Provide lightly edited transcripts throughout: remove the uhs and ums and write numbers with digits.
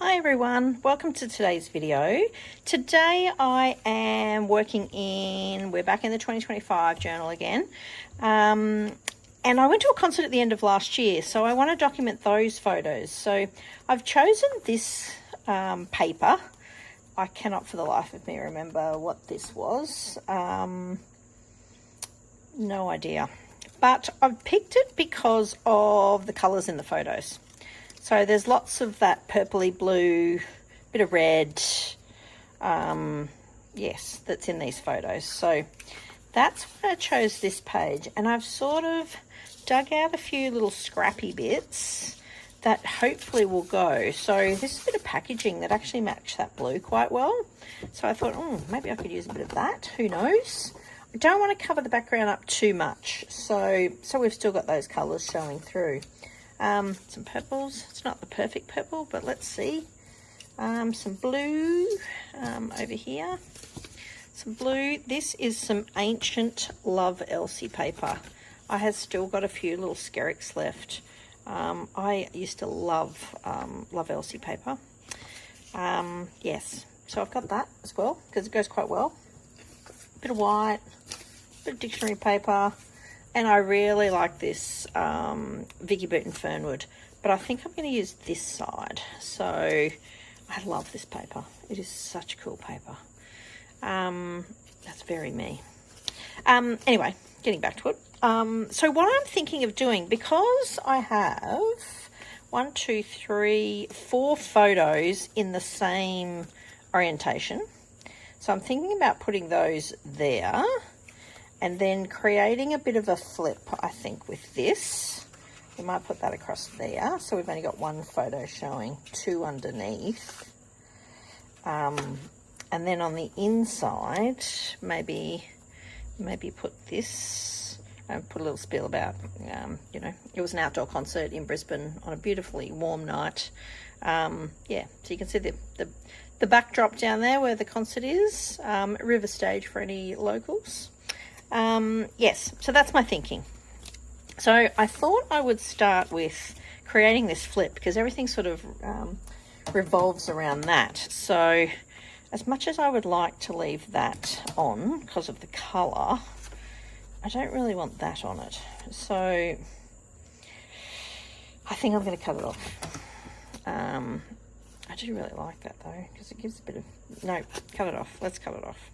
Hi everyone, welcome to today's video. Today I am working we're back in the 2025 journal again. And I went to a concert at the end of last year, so I want to document those photos. So I've chosen this paper. I cannot for the life of me remember what this was. No idea. But I've picked it because of the colours in the photos. So there's lots of that purpley blue, bit of red, yes, that's in these photos. So that's why I chose this page, and I've sort of dug out a few little scrappy bits that hopefully will go. So this is a bit of packaging that actually matched that blue quite well. So I thought, maybe I could use a bit of that, who knows? I don't want to cover the background up too much, so we've still got those colours showing through. Some purples. It's not the perfect purple, but let's see. Some blue over here. Some blue. This is some ancient Love Elsie paper. I have still got a few little Skerricks left. I used to love Love Elsie paper. Yes, so I've got that as well because it goes quite well. Bit of white, bit of dictionary paper. And I really like this Vicki Boutin Fernwood, but I think I'm going to use this side. So I love this paper. It is such cool paper. That's very me. Anyway, getting back to it. So what I'm thinking of doing, because I have 1, 2, 3, 4 photos in the same orientation. So I'm thinking about putting those there. And then creating a bit of a flip, I think, with this. We might put that across there. So we've only got one photo showing, 2 underneath. And then on the inside, maybe put this and put a little spiel about, you know, it was an outdoor concert in Brisbane on a beautifully warm night. Yeah, so you can see the backdrop down there where the concert is, river stage for any locals. Yes, so that's my thinking. So I thought I would start with creating this flip because everything sort of revolves around that. So as much as I would like to leave that on because of the colour, I don't really want that on it. So I think I'm going to cut it off. I do really like that though because it gives a bit of... No, cut it off. Let's cut it off.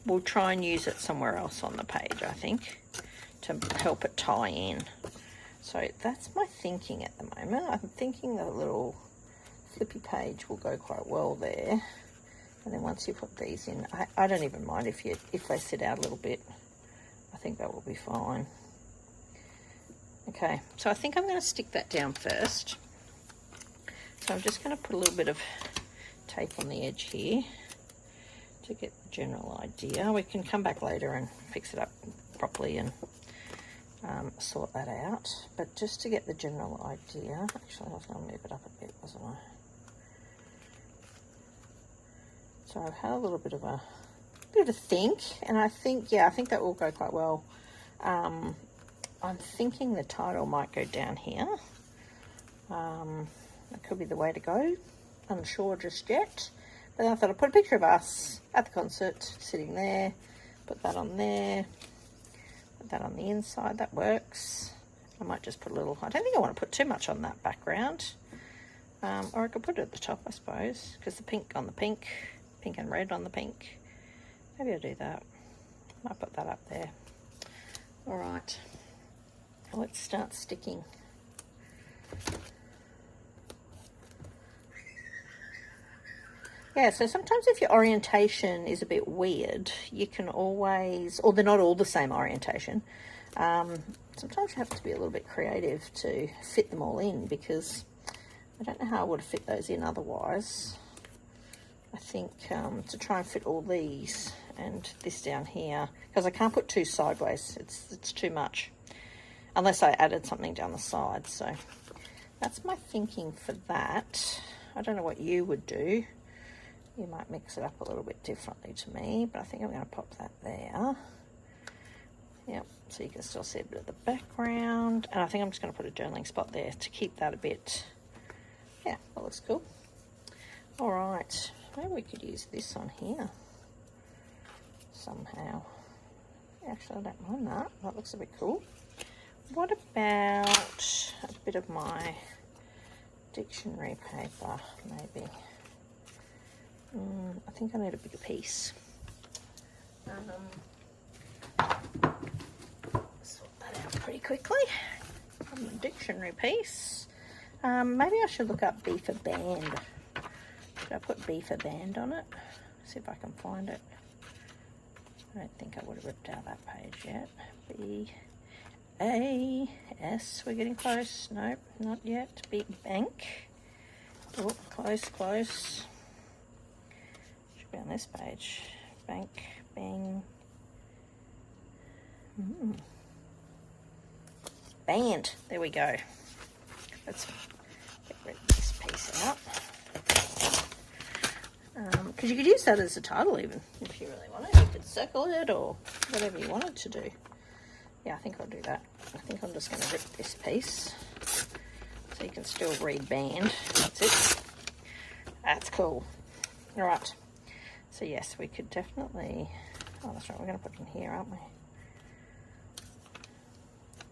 We'll try and use it somewhere else on the page, I think, to help it tie in. So that's my thinking at the moment. I'm thinking the little flippy page will go quite well there. And then once you put these in, I don't even mind if they sit out a little bit. I think that will be fine. Okay, so I think I'm going to stick that down first. So I'm just going to put a little bit of tape on the edge here to get the general idea. We can come back later and fix it up properly and sort that out. But just to get the general idea, actually I was going to move it up a bit, wasn't I? So I've had a little bit of a think, and I think that will go quite well. I'm thinking the title might go down here. That could be the way to go. Unsure just yet. But then I thought I'd put a picture of us at the concert, sitting there, put that on there, put that on the inside, that works. I might just put a little, I don't think I want to put too much on that background. Or I could put it at the top, I suppose, because the pink on the pink, pink and red on the pink. Maybe I'll do that. Might put that up there. All right, let's start sticking. Yeah, so sometimes if your orientation is a bit weird, you can always, or they're not all the same orientation, sometimes you have to be a little bit creative to fit them all in because I don't know how I would have fit those in otherwise. I think to try and fit all these and this down here, because I can't put 2 sideways, it's too much, unless I added something down the side. So that's my thinking for that. I don't know what you would do. You might mix it up a little bit differently to me, but I think I'm going to pop that there. Yep, so you can still see a bit of the background. And I think I'm just going to put a journaling spot there to keep that a bit, yeah, that looks cool. All right, maybe we could use this on here somehow. Actually, I don't mind that. That looks a bit cool. What about a bit of my dictionary paper, maybe? I think I need a bigger piece. Sort that out pretty quickly. From the dictionary piece. Maybe I should look up B for band. Should I put B for band on it? See if I can find it. I don't think I would have ripped out that page yet. B, A, S. We're getting close. Nope, not yet. B, bank. Oh, close, close. Should be on this page. Bank, bang. Band. There we go. Let's get rid of this piece out. Because you could use that as a title even, if you really want it. You could circle it or whatever you wanted to do. Yeah, I think I'll do that. I think I'm just going to rip this piece so you can still read band. That's it. That's cool. All right. So yes, we could definitely... Oh, that's right. We're going to put it in here, aren't we?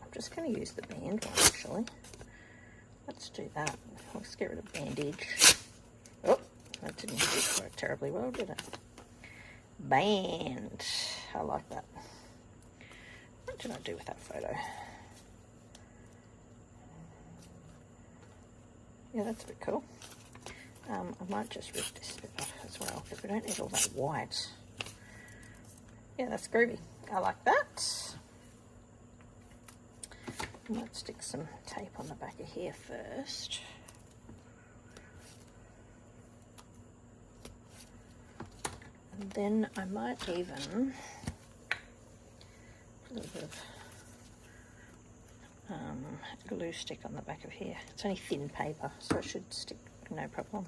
I'm just going to use the band one, actually. Let's do that. Let's get rid of bandage. Oh, that didn't work terribly well, did it? Band. I like that. What did I do with that photo? Yeah, that's a bit cool. I might just rip this bit off as well, because we don't need all that white. Yeah, that's groovy. I like that. I might stick some tape on the back of here first. And then I might even put a little bit of glue stick on the back of here. It's only thin paper, so it should stick no problem.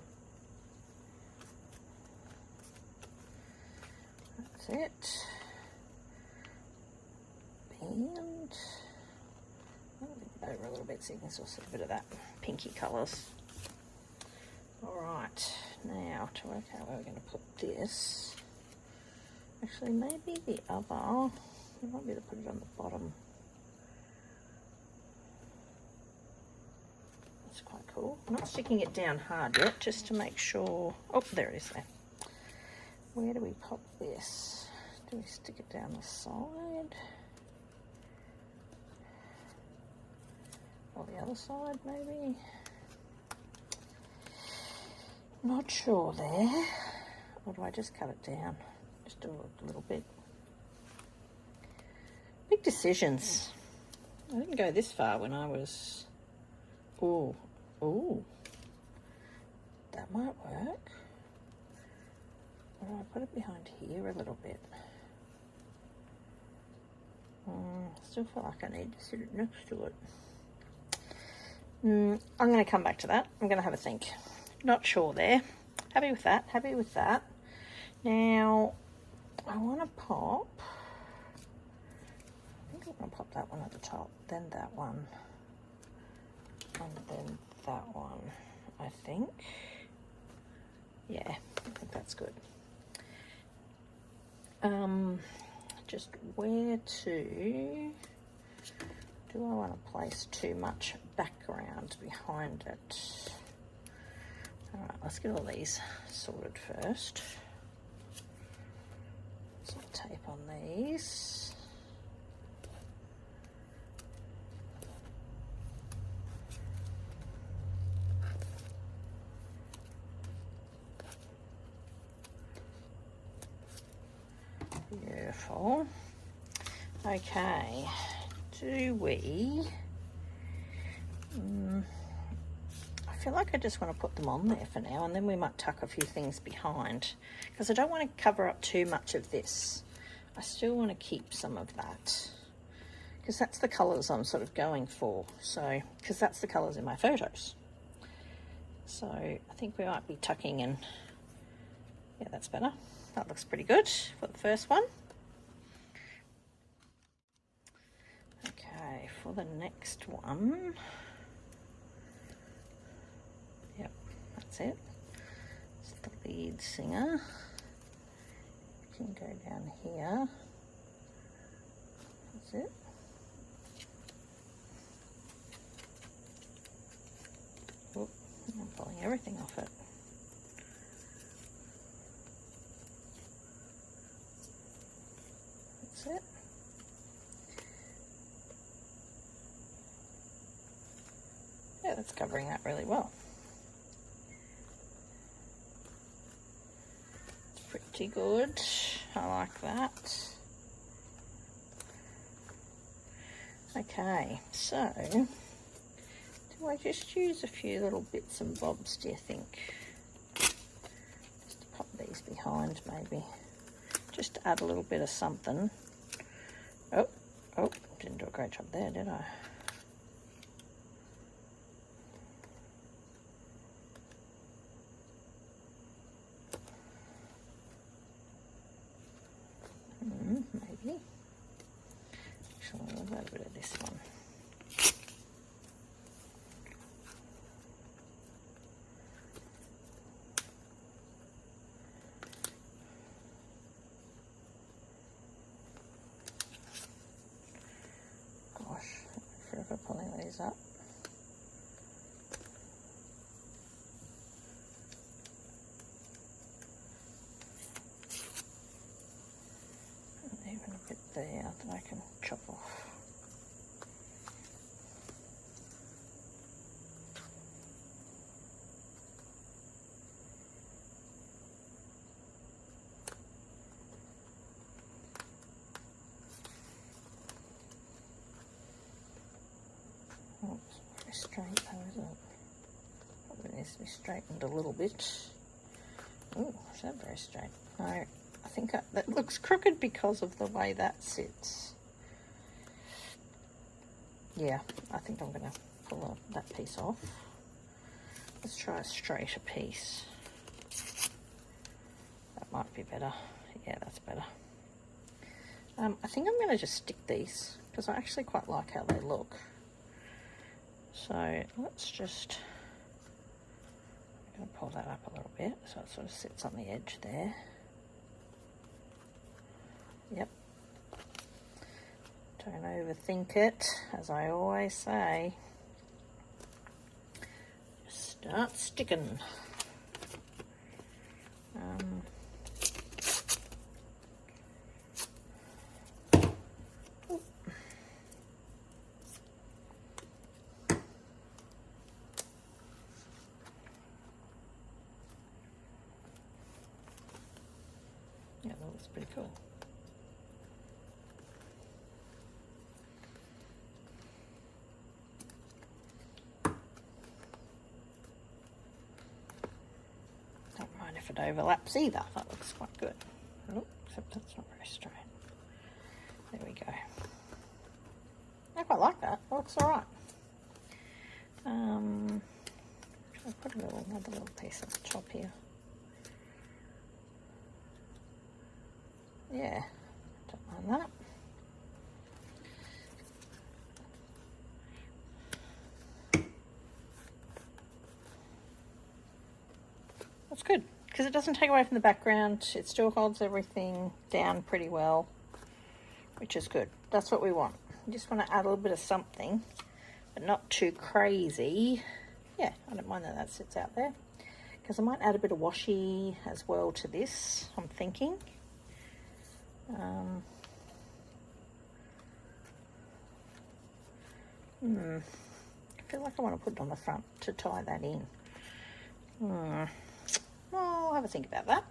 That's it. And over a little bit so you can still see a bit of that pinky colours. Alright, now to work out where we're going to put this. Actually, maybe the other. We might be able to put it on the bottom. That's quite cool. I'm not sticking it down hard yet, just to make sure. Oh, there it is there. Where do we pop this? Do we stick it down the side? Or the other side, maybe? Not sure there. Or do I just cut it down? Just do a little bit. Big decisions. I didn't go this far when I was... Ooh, ooh. That might work. Or do I put it behind here a little bit? Still feel like I need to sit it next to it. I'm going to come back to that. I'm going to have a think. Not sure there. Happy with that. Happy with that. Now, I want to pop... I think I'm going to pop that one at the top. Then that one. And then that one, I think. Yeah, I think that's good. Just where to... Do I want to place too much background behind it? Alright, let's get all these sorted first. Some tape on these. Beautiful. Okay. Do we... I feel like I just want to put them on there for now, and then we might tuck a few things behind, because I don't want to cover up too much of this. I still want to keep some of that, because that's the colours I'm sort of going for. So, because that's the colours in my photos. So I think we might be tucking in. Yeah, that's better. That looks pretty good for the first one. Okay, for the next one, yep, that's it. It's lead singer. You can go down here. That's it. Oop, I'm pulling everything off it. That's it. Yeah, that's covering that really well. It's pretty good. I like that. Okay, so do I just use a few little bits and bobs, do you think? Just to pop these behind maybe. Just to add a little bit of something. Oh, didn't do a great job there, did I? Maybe. Actually, a little bit of this one. Gosh, I'm forever pulling these up. Even a bit there that I can chop off. Oh, it's very straight though, isn't it? Probably needs to be straightened a little bit. Oh, is that very straight? No, I think that looks crooked because of the way that sits. Yeah, I think I'm going to pull that piece off. Let's try a straighter piece. That might be better. Yeah, that's better. I think I'm going to just stick these because I actually quite like how they look. So let's just, I'm going to pull that up a little bit so it sort of sits on the edge there. Yep. Don't overthink it, as I always say. Just start sticking. Yeah, that looks pretty cool. Don't mind if it overlaps either. That looks quite good. Oh, except that's not very straight. There we go. I quite like that. It looks all right. Should I put another little piece at the top here? Yeah, don't mind that. That's good, because it doesn't take away from the background. It still holds everything down pretty well, which is good. That's what we want. You just want to add a little bit of something, but not too crazy. Yeah, I don't mind that that sits out there, because I might add a bit of washi as well to this, I'm thinking. I feel like I want to put it on the front to tie that in. Well, I'll have a think about that.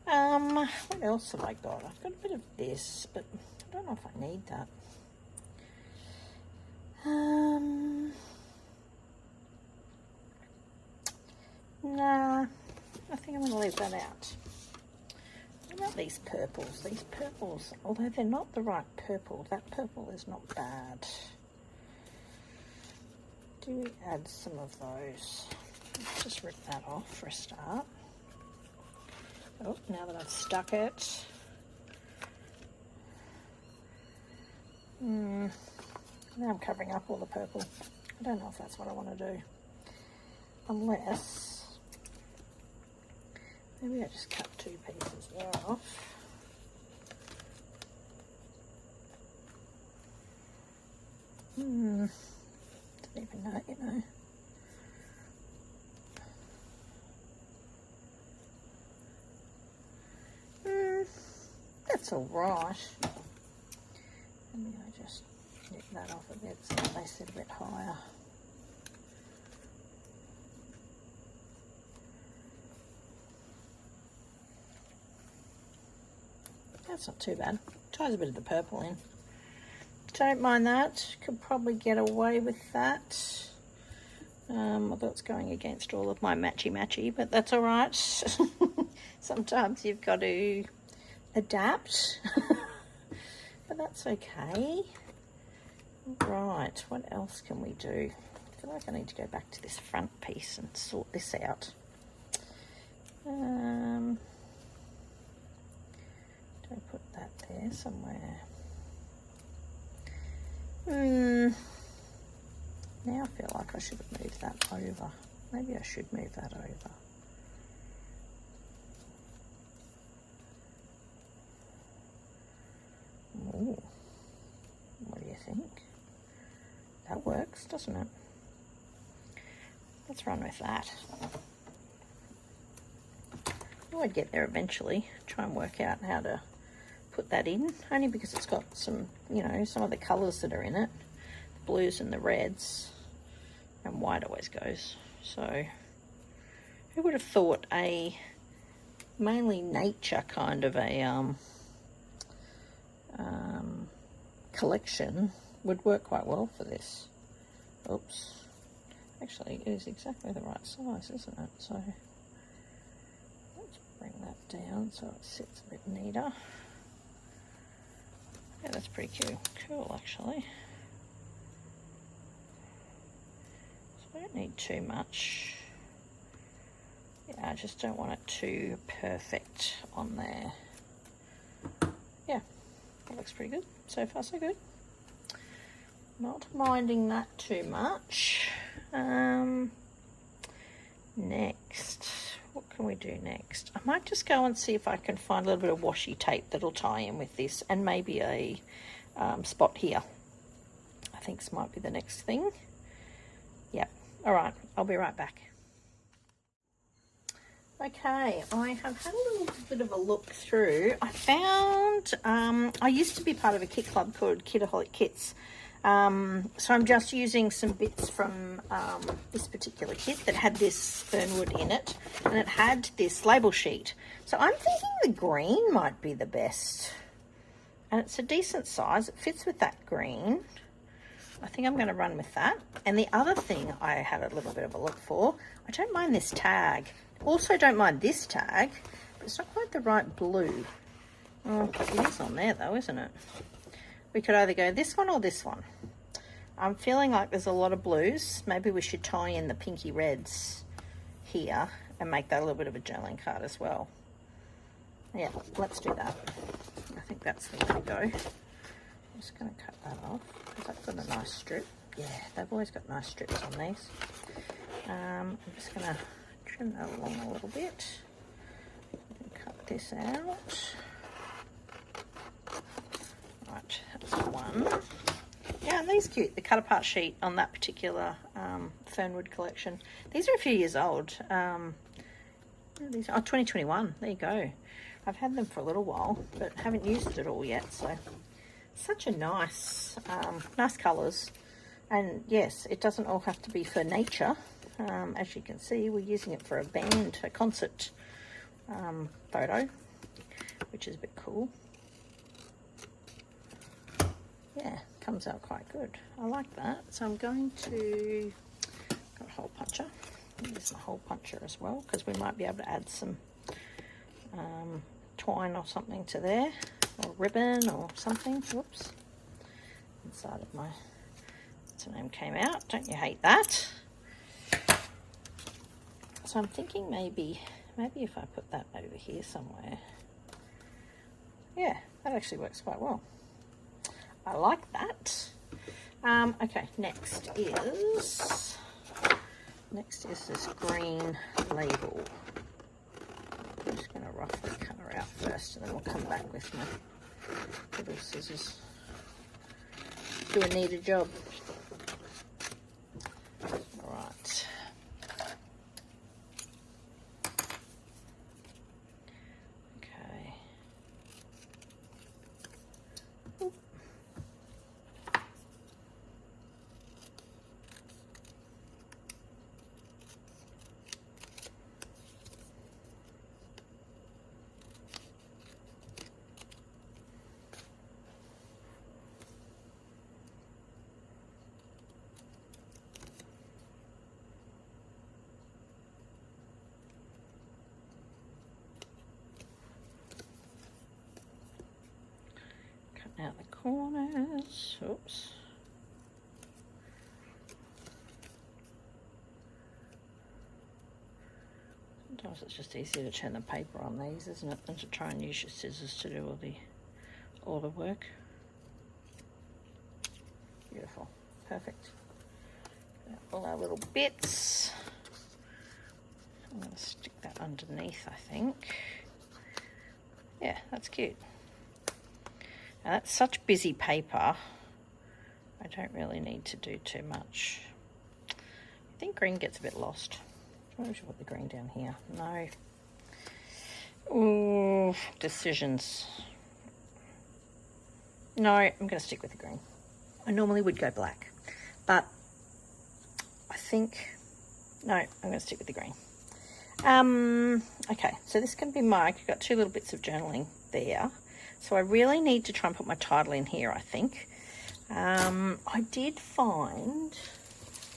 What else have I got? I've got a bit of this, but I don't know if I need that. Nah, I think I'm going to leave that out. What about these purples? These purples, although they're not the right purple, that purple is not bad. Do we add some of those? Let's just rip that off for a start. Oh, now that I've stuck it. Now I'm covering up all the purple. I don't know if that's what I want to do. Unless Maybe I just cut 2 pieces there off. Don't even know, you know. That's all right. Maybe I just nip that off a bit so that they sit a bit higher. That's not too bad. Ties a bit of the purple in. Don't mind that. Could probably get away with that. Although it's going against all of my matchy, but that's all right. Sometimes you've got to adapt. But that's okay. Right, what else can we do? I feel like I need to go back to this front piece and sort this out. Do I put that there somewhere? Now I feel like I should have moved that over. Maybe I should move that over. Ooh. What do you think? That works, doesn't it? Let's run with that. I'd get there eventually. Try and work out how to put that in. Only because it's got some, you know, some of the colours that are in it. The blues and the reds. And white always goes. So, who would have thought a mainly nature kind of a collection would work quite well for this. Oops. Actually, it is exactly the right size, isn't it? So, let's bring that down so it sits a bit neater. Yeah, that's pretty cool actually. So I don't need too much. Yeah, I just don't want it too perfect on there. Yeah, that looks pretty good. So far so good. Not minding that too much. Next, what can we do next? I might just go and see if I can find a little bit of washi tape that'll tie in with this, and maybe a spot here. I think this might be the next thing. Yeah, all right, I'll be right back. Okay, I have had a little bit of a look through. I found, I used to be part of a kit club called Kitaholic Kits. So I'm just using some bits from this particular kit that had this Fernwood in it, and it had this label sheet. So I'm thinking the green might be the best, and it's a decent size. It fits with that green. I think I'm going to run with that. And the other thing I had a little bit of a look for, I don't mind this tag. Also don't mind this tag, but it's not quite the right blue. Oh, it is on there though, isn't it? We could either go this one or this one. I'm feeling like there's a lot of blues. Maybe we should tie in the pinky reds here and make that a little bit of a journaling card as well. Yeah, let's do that. I think that's the way to go. I'm just going to cut that off because that's got a nice strip. Yeah, they've always got nice strips on these. I'm just going to trim that along a little bit and cut this out. Right, that's one. Yeah, and these cute. The cut apart sheet on that particular Fernwood collection. These are a few years old. These are 2021. There you go. I've had them for a little while, but haven't used it all yet. So, such a nice, nice colours. And yes, it doesn't all have to be for nature. As you can see, we're using it for a band, a concert photo, which is a bit cool. Yeah, comes out quite good. I like that. So I'm going to, got a hole puncher. Use my hole puncher as well, because we might be able to add some twine or something to there, or ribbon or something. Whoops. Inside of my, what's the name came out. Don't you hate that? So I'm thinking maybe if I put that over here somewhere. Yeah, that actually works quite well. I like that. Okay, next is this green label. first, and then we'll come back with my little scissors. Do a neater job. All right. Okay. Oop. Out the corners. Oops. Sometimes it's just easier to turn the paper on these, isn't it, than to try and use your scissors to do all the work. Beautiful. Perfect. All our little bits. I'm going to stick that underneath, I think. Yeah, that's cute. Now that's such busy paper, I don't really need to do too much. I think green gets a bit lost. Maybe I should put the green down here. No. Ooh, decisions. No, I'm going to stick with the green. I normally would go black, but I think, no, I'm going to stick with the green. Okay, so this can be I've got two little bits of journaling there. So I really need to try and put my title in here, I think. I did find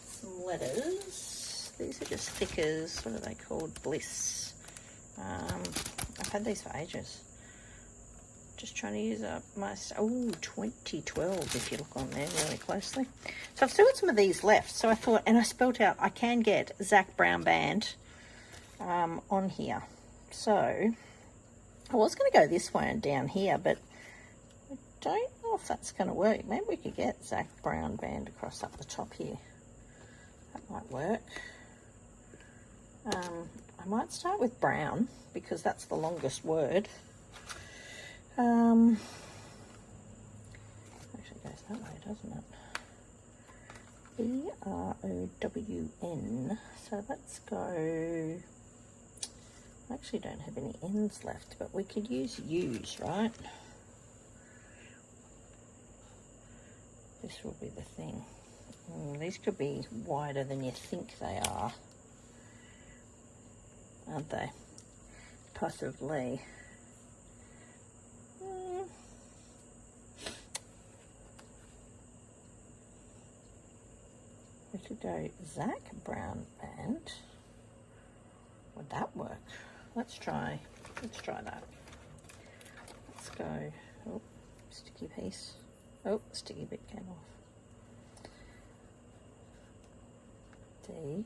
some letters. These are just stickers. What are they called? Bliss. I've had these for ages. Just trying to use up my... Oh, 2012, if you look on there really closely. So I've still got some of these left. So I thought, and I spelled out, I can get Zach Brown Band on here. So... I was going to go this way and down here, but I don't know if that's going to work. Maybe we could get Zach Brown Band across up the top here. That might work. I might start with brown because that's the longest word. Actually goes that way, doesn't it? B-R-O-W-N. So let's go... I actually don't have any N's left, but we could use U's, right? This will be the thing. These could be wider than you think they are, aren't they? Possibly. We could go Zach Brown Band. Would that work? Let's try that. Let's go, oh, sticky piece. Oh, sticky bit came off. D,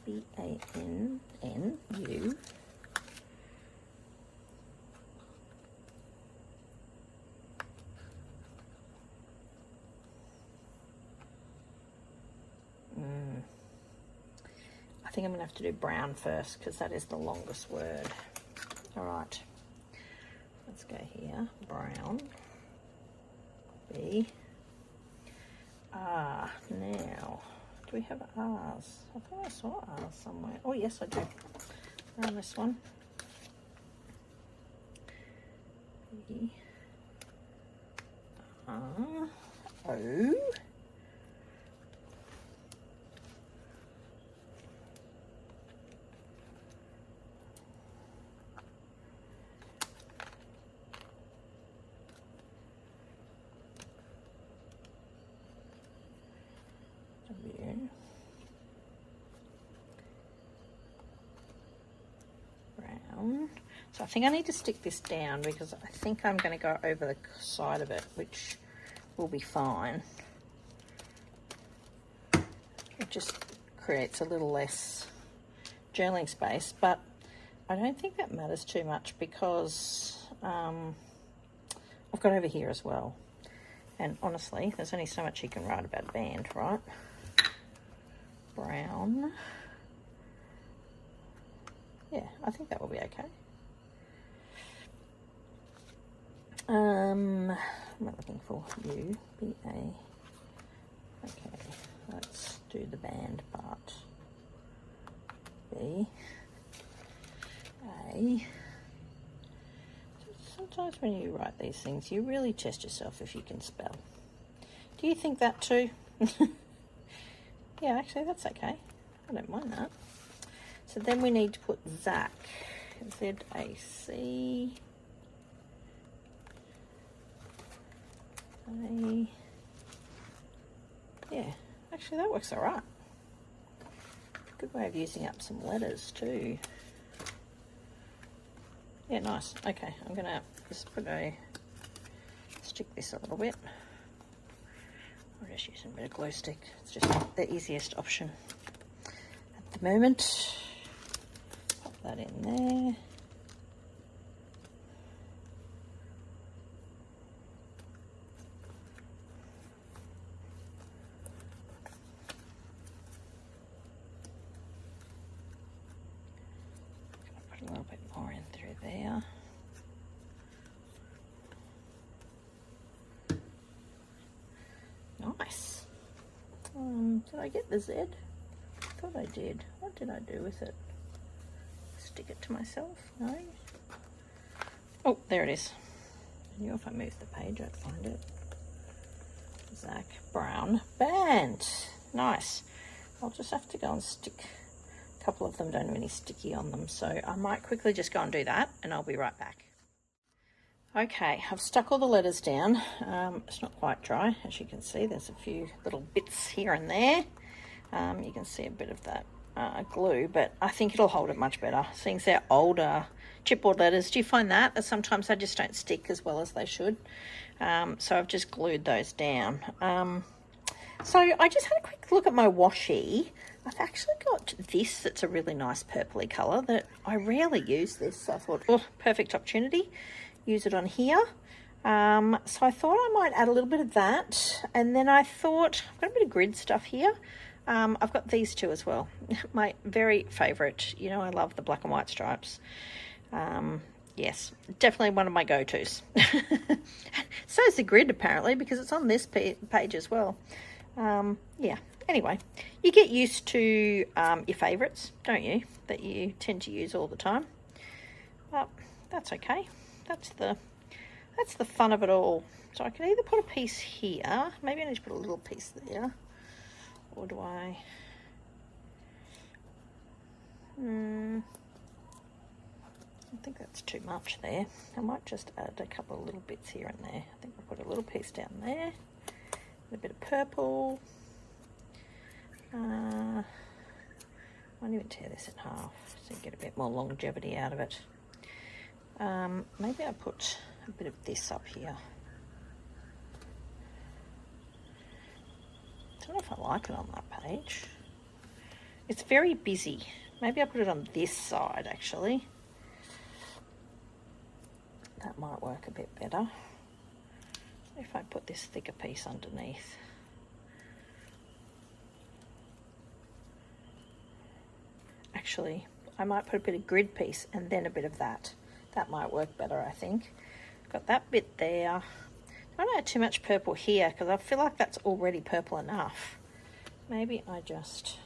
B-A-N-N-U. I think I'm going to have to do brown first because that is the longest word. All right, let's go here. Brown. B. R. Now, do we have R's? I thought I saw R's somewhere. Oh, yes, I do. Around this one. B. R. O. Brown. So I think I need to stick this down because I think I'm going to go over the side of it, which will be fine. It just creates a little less journaling space, but I don't think that matters too much because I've got over here as well. And honestly, there's only so much you can write about band, right? Brown. Yeah, I think that will be okay. What am I looking for? U, B, A. Okay, let's do the band part. B, A. Sometimes when you write these things, you really test yourself if you can spell. Do you think that too? Yeah, actually that's okay. I don't mind that. So then we need to put Zach. Z-A-C. Yeah, actually that works all right. Good way of using up some letters too. Yeah, nice. Okay, I'm gonna just stick this a little bit. I'll just use a bit of glue stick. It's just the easiest option at the moment. Pop that in there. Put a little bit more in through there. Nice. Did I get the Z? I thought I did. What did I do with it? Stick it to myself? No? Oh, there it is. I knew if I moved the page I'd find it. Zach Brown Band. Nice. I'll just have to go and stick. A couple of them don't have any sticky on them, so I might quickly just go and do that and I'll be right back. Okay, I've stuck all the letters down. It's not quite dry, as you can see. There's a few little bits here and there. You can see a bit of that glue, but I think it'll hold it much better. Seeing they're older chipboard letters, do you find that sometimes they just don't stick as well as they should? So I've just glued those down. So I just had a quick look at my washi. I've actually got this that's a really nice purpley colour that I rarely use this. So I thought, oh, perfect opportunity. Use it on here. So I thought I might add a little bit of that. And then I thought, I've got a bit of grid stuff here. I've got these two as well. My very favourite. You know, I love the black and white stripes. Yes, definitely one of my go-tos. So is the grid apparently, because it's on this page as well. Yeah, anyway, you get used to your favourites, don't you, that you tend to use all the time. But that's okay. That's the fun of it all. So I can either put a piece here, maybe I need to put a little piece there, or do I? I think that's too much there. I might just add a couple of little bits here and there. I think I'll put a little piece down there, a bit of purple. Might even tear this in half so you get a bit more longevity out of it. Maybe I put a bit of this up here. I don't know if I like it on that page. It's very busy. Maybe I put it on this side actually. That might work a bit better. If I put this thicker piece underneath. Actually, I might put a bit of grid piece and then a bit of that. That might work better, I think. Got that bit there. Don't add too much purple here because I feel like that's already purple enough. Maybe I just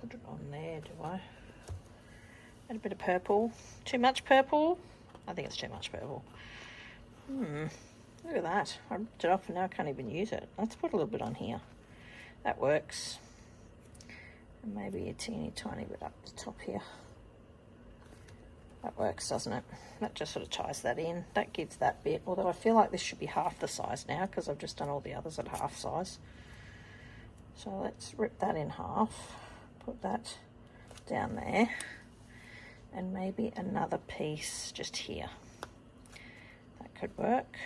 put it on there, do I? Add a bit of purple. Too much purple? I think it's too much purple. Look at that. I ripped it off and now I can't even use it. Let's put a little bit on here. That works. And maybe a teeny tiny bit up the top here. That works, doesn't it? That just sort of ties that in. That gives that bit, although I feel like this should be half the size now because I've just done all the others at half size. So let's rip that in half, put that down there, and maybe another piece just here. That could work.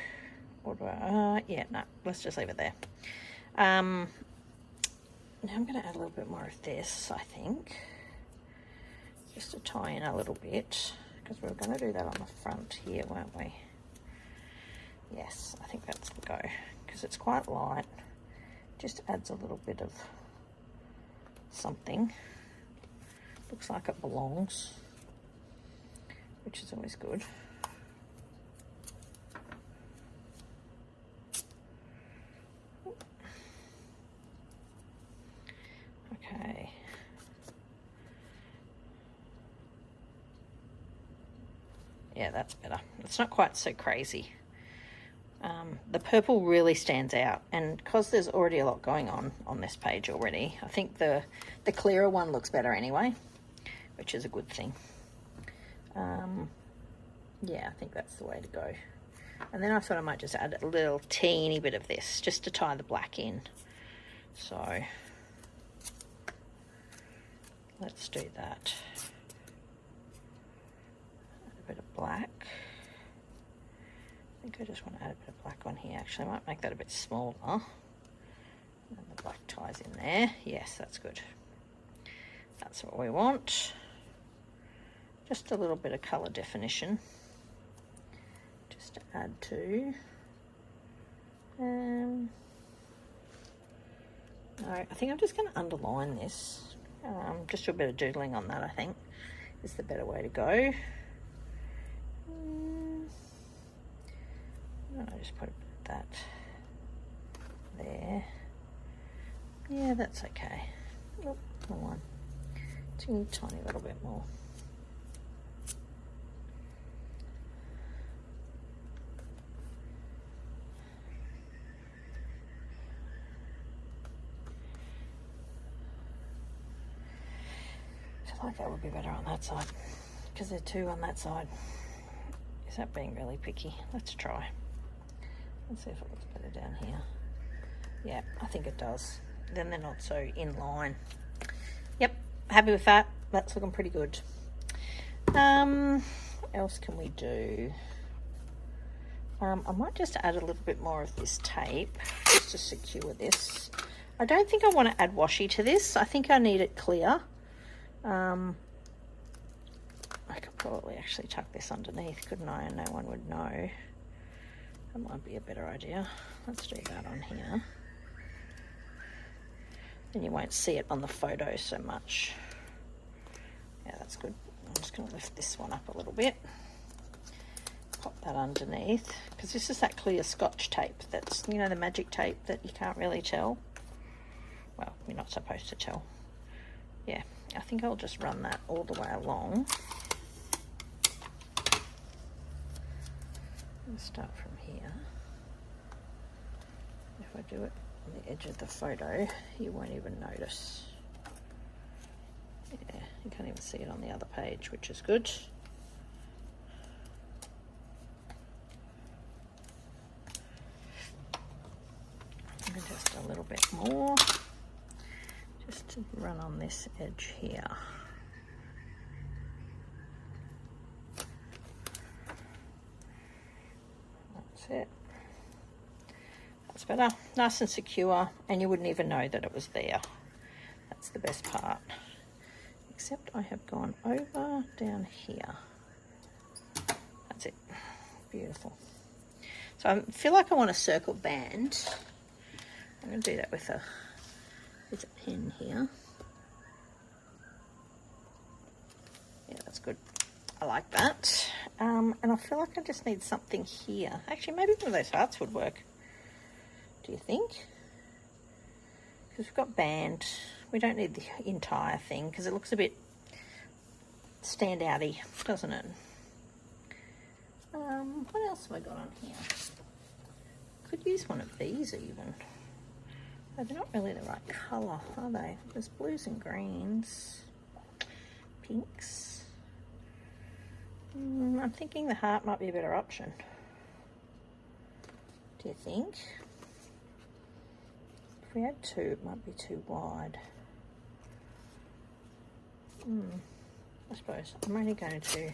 Or do I, yeah, no, let's just leave it there. Now I'm going to add a little bit more of this, I think, just to tie in a little bit, because we're going to do that on the front here, weren't we? Yes, I think that's the go, because it's quite light. Just adds a little bit of something. Looks like it belongs, which is always good. Yeah, that's better. It's not quite so crazy. The purple really stands out, and because there's already a lot going on this page already, I think the clearer one looks better anyway, which is a good thing. Yeah, I think that's the way to go. And then I thought I might just add a little teeny bit of this just to tie the black in. So let's do that. Add a bit of black. I think I just want to add a bit of black on here. Actually, I might make that a bit smaller. And the black ties in there. Yes, that's good. That's what we want. Just a little bit of colour definition. Just to add to. No, I think I'm just going to underline this. Just do a bit of doodling on that, I think, is the better way to go. I just put that there. Yeah, that's okay. Oh, wrong one. Teeny tiny little bit more. I feel like that would be better on that side because there are two on that side. Is that being really picky? Let's try. Let's see if it looks better down here. Yeah, I think it does. Then they're not so in line. Yep, happy with that. That's looking pretty good. What else can we do? I might just add a little bit more of this tape just to secure this. I don't think I want to add washi to this. I think I need it clear. I could probably actually tuck this underneath, couldn't I? And no one would know. That might be a better idea. Let's do that on here. Then you won't see it on the photo so much. Yeah, that's good. I'm just going to lift this one up a little bit. Pop that underneath. Because this is that clear Scotch tape. That's, you know, the magic tape that you can't really tell. Well, you're not supposed to tell. Yeah, I think I'll just run that all the way along. Let's start from here. If I do it on the edge of the photo, you won't even notice. Yeah, you can't even see it on the other page, which is good. And just a little bit more, just to run on this edge here. It. That's better, nice and secure, and you wouldn't even know that it was there. That's the best part. Except I have gone over down here. That's it. Beautiful. So I feel like I want a circle band. I'm going to do that with a pen here. Yeah, that's good. I like that. And I feel like I just need something here. Actually, maybe one of those hearts would work. Do you think? Because we've got band. We don't need the entire thing because it looks a bit standouty, doesn't it? What else have I got on here? Could use one of these even. Oh, they're not really the right colour, are they? There's blues and greens, pinks. I'm thinking the heart might be a better option. Do you think? If we had two, it might be too wide. I suppose I'm only going to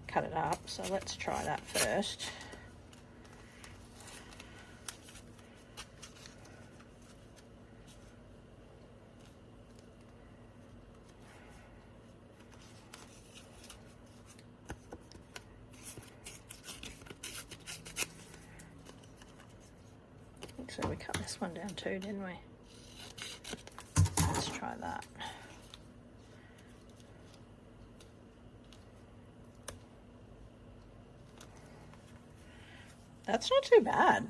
cut it up, so let's try that first. So we cut this one down too, didn't we? Let's try that. That's not too bad.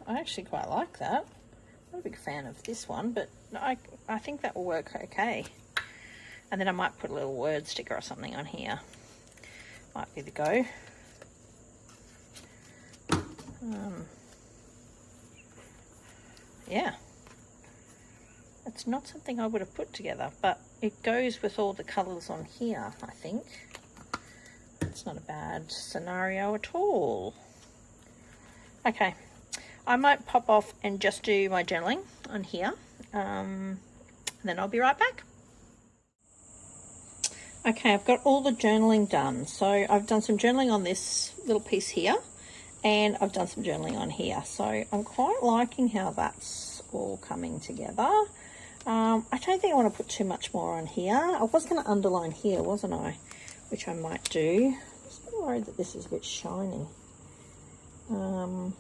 I actually quite like that. I'm not a big fan of this one, but I think that will work okay. And then I might put a little word sticker or something on here. might be the go. Yeah, it's not something I would have put together, but it goes with all the colours on here, I think. It's not a bad scenario at all. Okay, I might pop off and just do my journaling on here, and then I'll be right back. Okay, I've got all the journaling done. So I've done some journaling on this little piece here, and I've done some journaling on here. So I'm quite liking how that's all coming together. I don't think I want to put too much more on here. I was going to underline here, wasn't I? Which I might do. I'm just worried that this is a bit shiny. And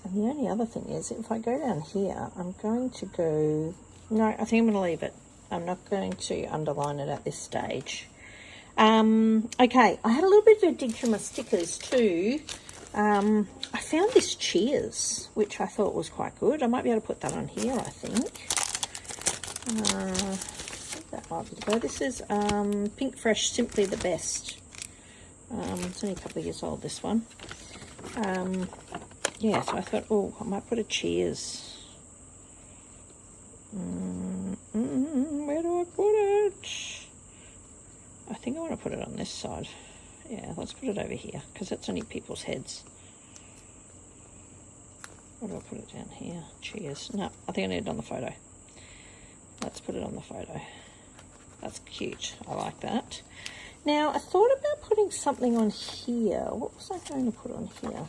the only other thing is, if I go down here, I'm going to go... No, I think I'm going to leave it. I'm not going to underline it at this stage. Okay, I had a little bit of a dig through my stickers too. I found this Cheers, which I thought was quite good. I might be able to put that on here, I think. That might be the go. This is Pinkfresh, Simply the Best. It's only a couple of years old, this one. Yeah, so I thought, oh, I might put a Cheers. Where do I put it? I think I want to put it on this side. Yeah, let's put it over here, because that's only people's heads. Where do I put it down here? Cheers. No, I think I need it on the photo. Let's put it on the photo. That's cute. I like that. Now, I thought about putting something on here. What was I going to put on here?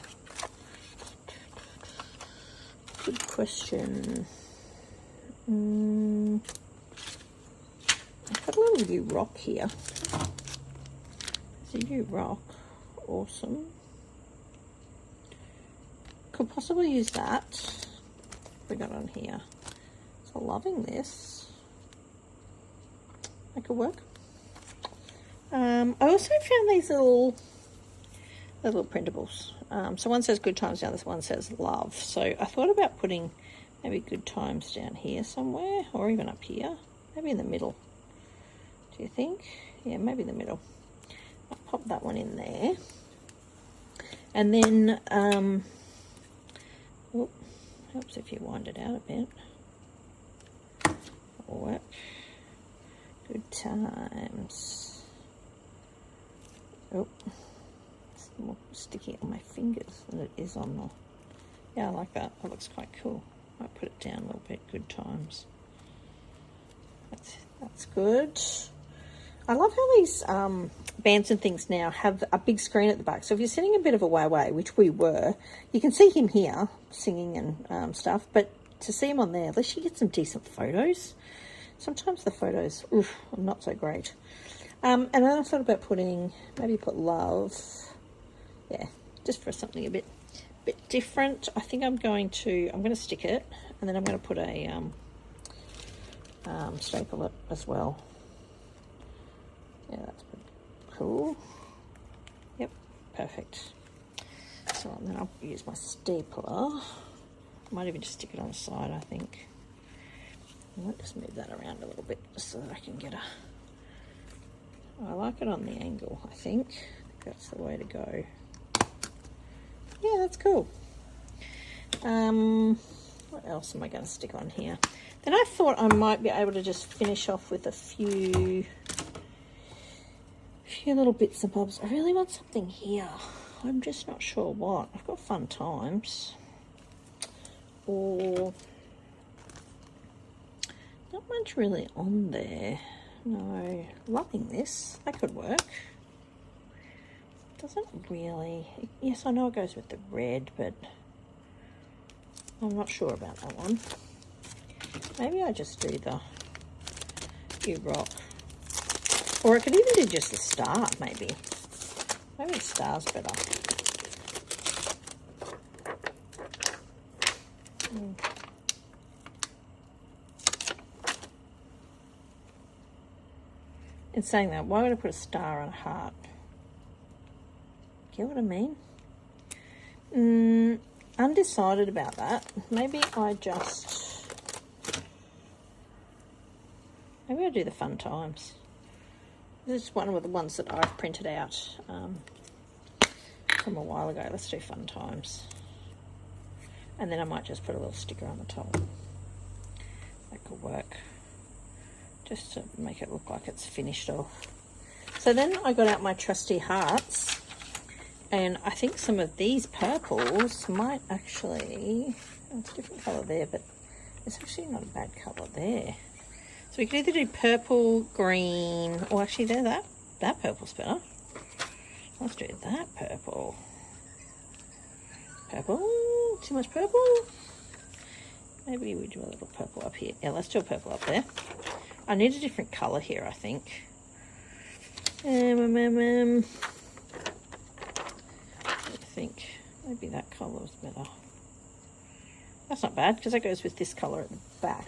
Good question. I've got a little U rock here. It's a U rock. Awesome. Could possibly use that. We got on here. So loving this. That could work. I also found these little printables. So one says good times down, this one says love. So I thought about putting maybe good times down here somewhere, or even up here, maybe in the middle. Do you think? Yeah, maybe the middle. I'll pop that one in there. And then, helps if you wind it out a bit. That'll work. Good times. Oh, it's more sticky on my fingers than it is on the... Yeah, I like that. That looks quite cool. Might put it down a little bit. Good times. That's good. I love how these bands and things now have a big screen at the back. So if you're sitting a bit of a way away, which we were, you can see him here singing and stuff. But to see him on there, at least you get some decent photos. Sometimes the photos, are not so great. And then I thought about maybe put love. Yeah, just for something a bit different. I think I'm going to stick it, and then I'm going to put a staple it as well. Yeah, that's pretty cool. Yep, perfect. So then I'll use my stapler. I might even just stick it on the side, I think. I might just move that around a little bit so that I can get I like it on the angle, I think. That's the way to go. Yeah, that's cool. What else am I going to stick on here? Then I thought I might be able to just finish off with a few little bits and bobs. I really want something here. I'm just not sure what. I've got fun times. Or not much really on there. No, loving this. That could work. Doesn't really... Yes, I know it goes with the red, but I'm not sure about that one. Maybe I just do the U-Rock. Or I could even do just the star, maybe. Maybe the star's better. In saying that, why would I put a star on a heart? Get what I mean? Undecided about that. Maybe I do the fun times. This is one of the ones that I've printed out from a while ago. Let's do Fun Times. And then I might just put a little sticker on the top. That could work. Just to make it look like it's finished off. So then I got out my trusty hearts. And I think some of these purples might actually... Oh, it's a different colour there, but it's actually not a bad colour there. So we can either do purple, green, or actually there, that purple's better. Let's do that purple. Purple, too much purple. Maybe we do a little purple up here. Yeah, let's do a purple up there. I need a different colour here, I think. I think maybe that colour is better. That's not bad, because that goes with this colour at the back.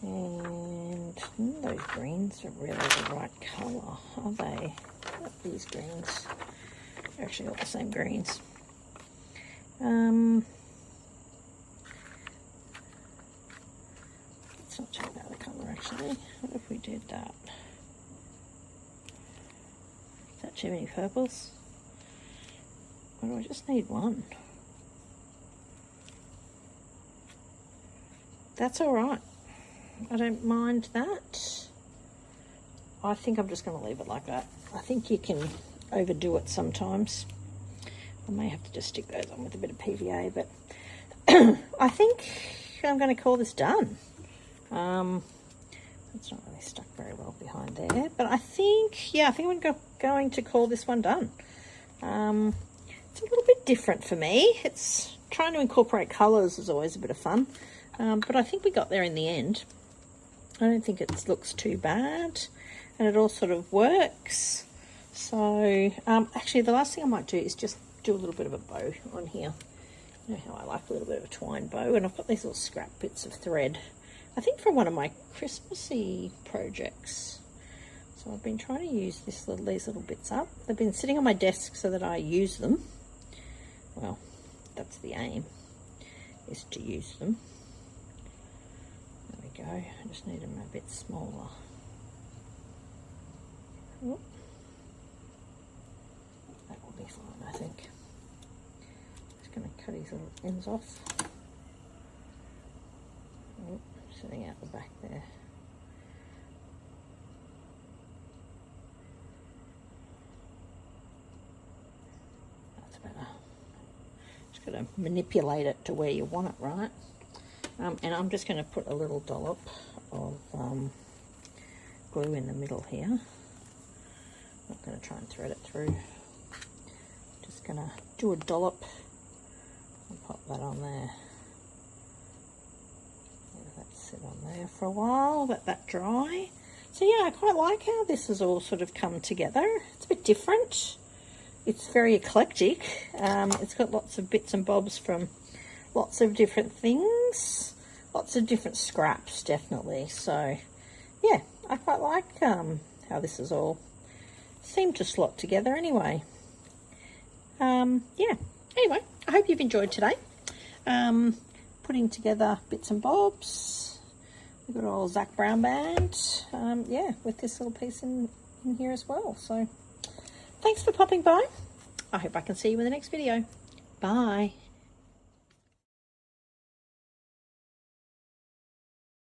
And those greens are really the right colour, are they? Not these greens. They're actually all the same greens. It's not too bad a colour actually. What if we did that? Is that too many purples? Or do I just need one? That's alright. I don't mind that. I think I'm just going to leave it like that. I think you can overdo it sometimes. I may have to just stick those on with a bit of PVA, but I think I'm going to call this done. It's not really stuck very well behind there, but I think, yeah, I think I'm going to call this one done. It's a little bit different for me. It's trying to incorporate colours is always a bit of fun, but I think we got there in the end. I don't think it looks too bad, and it all sort of works. So actually the last thing I might do is just do a little bit of a bow on here. You know how I like a little bit of a twine bow, and I've got these little scrap bits of thread, I think from one of my Christmassy projects. So I've been trying to use these little bits up. They've been sitting on my desk so that I use them. Well, that's the aim, is to use them. There we go. I just need them a bit smaller. Oh. That will be fine, I think. Just going to cut these little ends off. Oh, sitting out the back there. That's better. Just got to manipulate it to where you want it, right? And I'm just going to put a little dollop of glue in the middle here. Not going to try and thread it through. Just going to do a dollop and pop that on there. Let that sit on there for a while, let that dry. So yeah, I quite like how this has all sort of come together. It's a bit different. It's very eclectic. It's got lots of bits and bobs from lots of different things, lots of different scraps, definitely. So yeah, I quite like how this is all seemed to slot together anyway. Yeah, anyway, I hope you've enjoyed today. Putting together bits and bobs. We've got our Zach Brown band, yeah, with this little piece in here as well. So thanks for popping by. I hope I can see you in the next video. Bye.